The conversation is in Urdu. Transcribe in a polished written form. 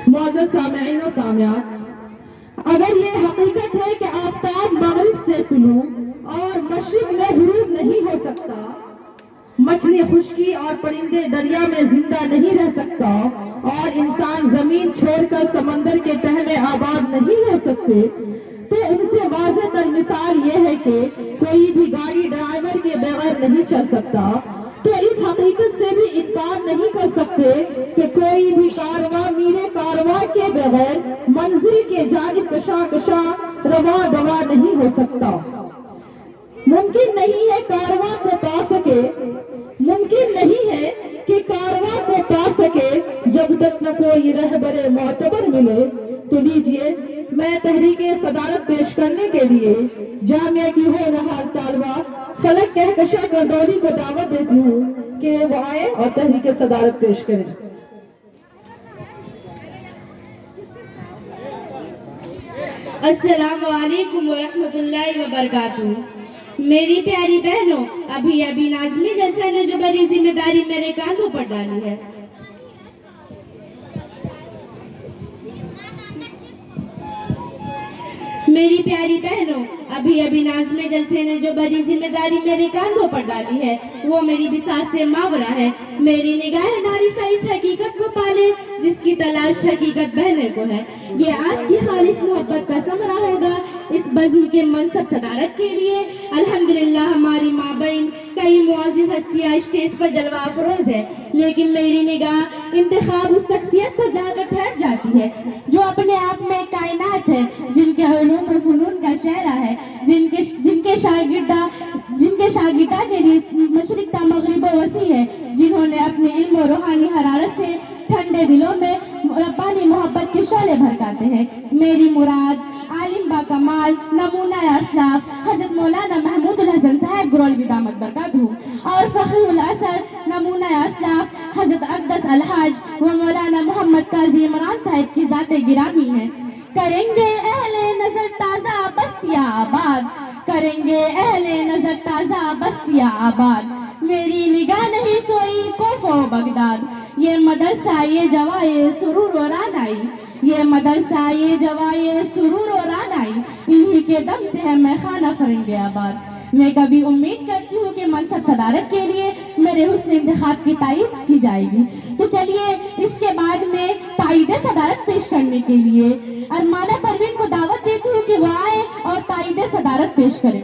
معزز سامعین و سامعات، اگر یہ حقیقت ہے کہ آفتاب مغرب سے طلوع اور مشرق میں غروب نہیں ہو سکتا، مچھلی خشکی اور پرندے دریا میں زندہ نہیں رہ سکتا، اور انسان زمین چھوڑ کر سمندر کے تہ میں آباد نہیں ہو سکتے، تو ان سے واضح تر مثال یہ ہے کہ کوئی بھی گاڑی ڈرائیور کے بغیر نہیں چل سکتا، تو اس حقیقت سے بھی انکار نہیں کر سکتے کہ کوئی بھی کارواں میرے کارواں کے بغیر منزل کے جانب کشا رواں دوا نہیں ہو سکتا۔ ممکن نہیں ہے کارواں کو پا سکے، ممکن نہیں ہے کہ کارواں کو پا سکے جب تک نہ کوئی رہبر معتبر ملے۔ تو لیجئے میں تحریک صدارت پیش کرنے کے لیے جامعہ کی ہونہار طالبہ فلک کہکشاں گردوری کو دعوت دیتی ہوں کہ وہ آئے اور تحریک صدارت پیش کریں۔ السلام علیکم ورحمۃ اللہ وبرکاتہ۔ میری پیاری بہنوں، ابھی ناظمی جلسہ نے جو بڑی ذمہ داری میرے کاندھوں پر ڈالی ہے، میری پیاری بہنوں، ابھی ناظم جلسے نے جو بڑی ذمہ داری میرے کاندھوں پر ڈالی ہے، وہ میری بساط سے ماورا ہے۔ میری نگاہ ناری سے اس حقیقت کو پالے جس کی تلاش حقیقت بہنے کو ہے۔ یہ آپ کی خالص محبت کا ثمرہ ہوگا۔ اس بزم کے منصب صدارت کے لیے الحمدللہ ہماری ماں بہن کئی معزز ہستیاں اسٹیج پر جلوہ افروز ہے، لیکن میری نگاہ انتخاب اس شخصیت پر جا کر ٹھہر جاتی ہے جو اپنے آپ میں کائنات ہے، جن کے علوم و فنون کا شہرہ ہے، جن کے شاگردہ کے لیے مشرق تا مغرب وسیع ہے، جنہوں نے اپنے علم و روحانی حرارت سے ٹھنڈے دلوں میں ربانی محبت کے شعلے بھڑکاتے ہیں۔ میری مراد عالم با کمال نمونہ اسلاف حضرت مولانا محمود الحسن صاحب گرولوی دامت برکاتہ اور فخر الاثر نمونہ اسلاف حضرت اقدس الحاج و مولانا محمد قاضی عمران صاحب کی ذات گرامی ہے۔ کریں گے اہل نظر تازہ بستیاں آباد، کریں گے اہل نظر تازہ بستیاں آباد، میری نگاہ نہیں سوئی کوف و بغداد، یہ مدرسہ یہ جوائے سرور و رانائی، یہ مدرسہ یہ جوائے سرور و رانائی، انہی کے دم سے ہے میں خانہ فرنگ آباد۔ میں کبھی امید کرتی ہوں کہ منصب صدارت کے لیے میرے حسن انتخاب کی تائید کی جائے گی، تو چلیے اس کے بعد میں تائید صدارت پیش کرنے کے لیے ارمانہ پروین کو دعوت دیتی ہوں کہ وہ آئے اور تائید صدارت پیش کرے۔